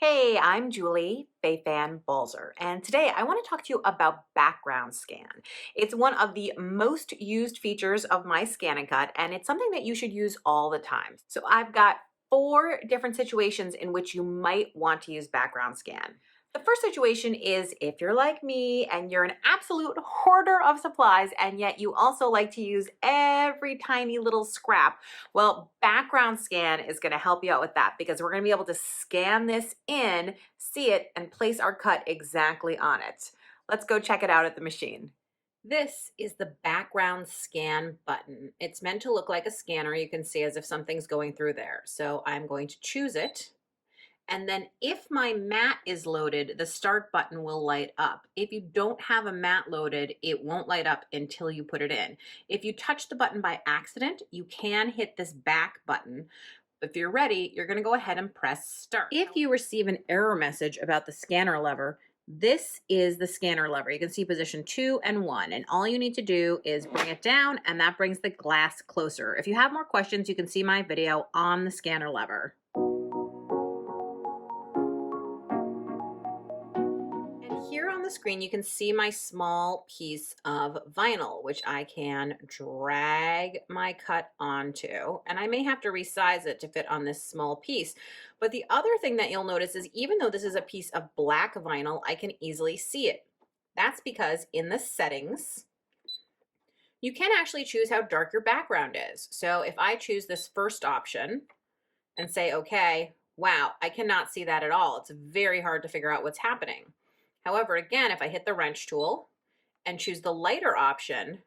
Hey, I'm Julie, Fei-Fan Balzer, and today I want to talk to you about background scan. It's one of the most used features of my ScanNCut, and it's something that you should use all the time. So I've got four different situations in which you might want to use background scan. The first situation is if you're like me and you're an absolute hoarder of supplies, and yet you also like to use every tiny little scrap. Well, background scan is going to help you out with that because we're going to be able to scan this in, see it, and place our cut exactly on it. Let's go check it out at the machine. This is the background scan button. It's meant to look like a scanner. You can see as if something's going through there. So I'm going to choose it. And then if my mat is loaded, the start button will light up. If you don't have a mat loaded, it won't light up until you put it in. If you touch the button by accident, you can hit this back button. If you're ready, you're gonna go ahead and press start. If you receive an error message about the scanner lever, this is the scanner lever. You can see position 2 and 1, and all you need to do is bring it down, and that brings the glass closer. If you have more questions, you can see my video on the scanner lever. Here on the screen, you can see my small piece of vinyl, which I can drag my cut onto, and I may have to resize it to fit on this small piece. But the other thing that you'll notice is even though this is a piece of black vinyl, I can easily see it. That's because in the settings, you can actually choose how dark your background is. So if I choose this first option and say, okay, wow, I cannot see that at all. It's very hard to figure out what's happening. However, again, if I hit the wrench tool and choose the lighter option,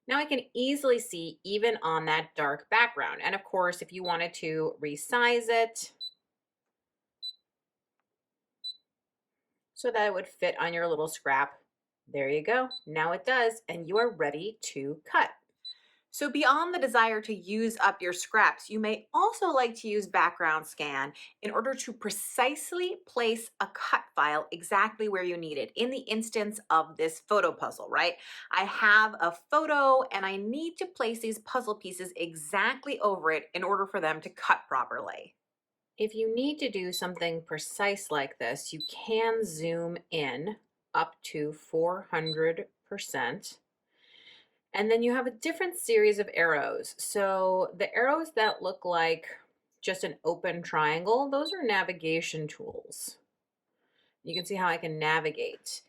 now I can easily see even on that dark background. And of course, if you wanted to resize it so that it would fit on your little scrap, there you go. Now it does, and you are ready to cut. So beyond the desire to use up your scraps, you may also like to use background scan in order to precisely place a cut file exactly where you need it. In the instance of this photo puzzle, right? I have a photo and I need to place these puzzle pieces exactly over it in order for them to cut properly. If you need to do something precise like this, you can zoom in up to 400%. And then you have a different series of arrows. So the arrows that look like just an open triangle, those are navigation tools. You can see how I can navigate.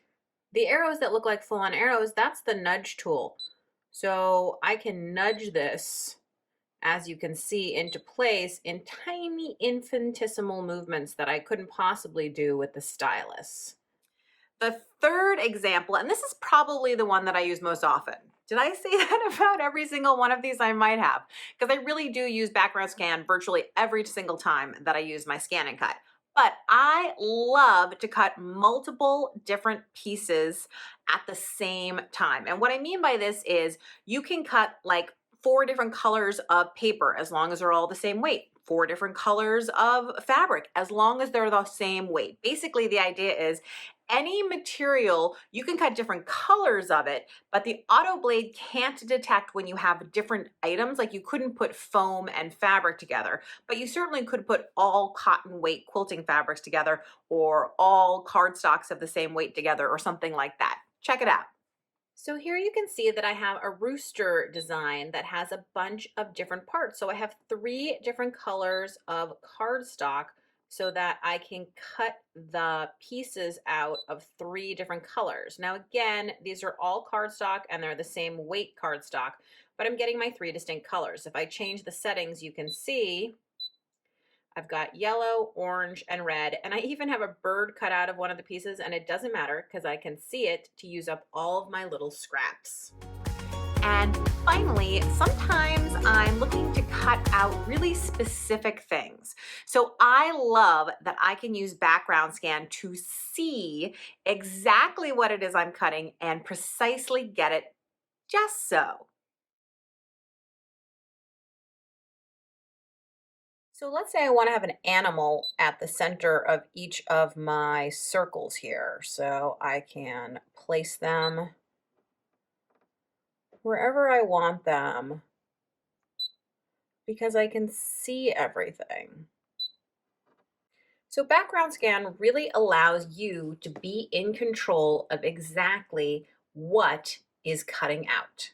The arrows that look like full-on arrows, that's the nudge tool. So I can nudge this, as you can see, into place in tiny infinitesimal movements that I couldn't possibly do with the stylus. The third example, and this is probably the one that I use most often. Did I say that about every single one of these? I might have, because I really do use background scan virtually every single time that I use my ScanNCut. But I love to cut multiple different pieces at the same time. And what I mean by this is you can cut like 4 different colors of paper as long as they're all the same weight. 4 different colors of fabric as long as they're the same weight. Basically, the idea is any material, you can cut different colors of it, but the auto blade can't detect when you have different items. Like you couldn't put foam and fabric together, but you certainly could put all cotton weight quilting fabrics together or all cardstocks of the same weight together or something like that. Check it out. So here you can see that I have a rooster design that has a bunch of different parts. So I have 3 different colors of cardstock so that I can cut the pieces out of 3 different colors. Now again, these are all cardstock and they're the same weight cardstock, but I'm getting my 3 distinct colors. If I change the settings, you can see I've got yellow, orange, and red, and I even have a bird cut out of one of the pieces, and it doesn't matter because I can see it to use up all of my little scraps. And finally, sometimes I'm looking to cut out really specific things. So I love that I can use background scan to see exactly what it is I'm cutting and precisely get it just so. So let's say I want to have an animal at the center of each of my circles here. So I can place them wherever I want them because I can see everything. So background scan really allows you to be in control of exactly what is cutting out.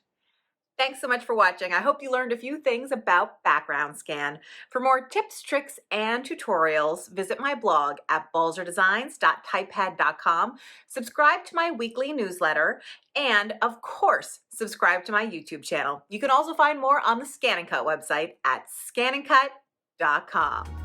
Thanks so much for watching. I hope you learned a few things about background scan. For more tips, tricks, and tutorials, visit my blog at balzerdesigns.typepad.com, subscribe to my weekly newsletter, and of course, subscribe to my YouTube channel. You can also find more on the ScanNCut website at scanncut.com.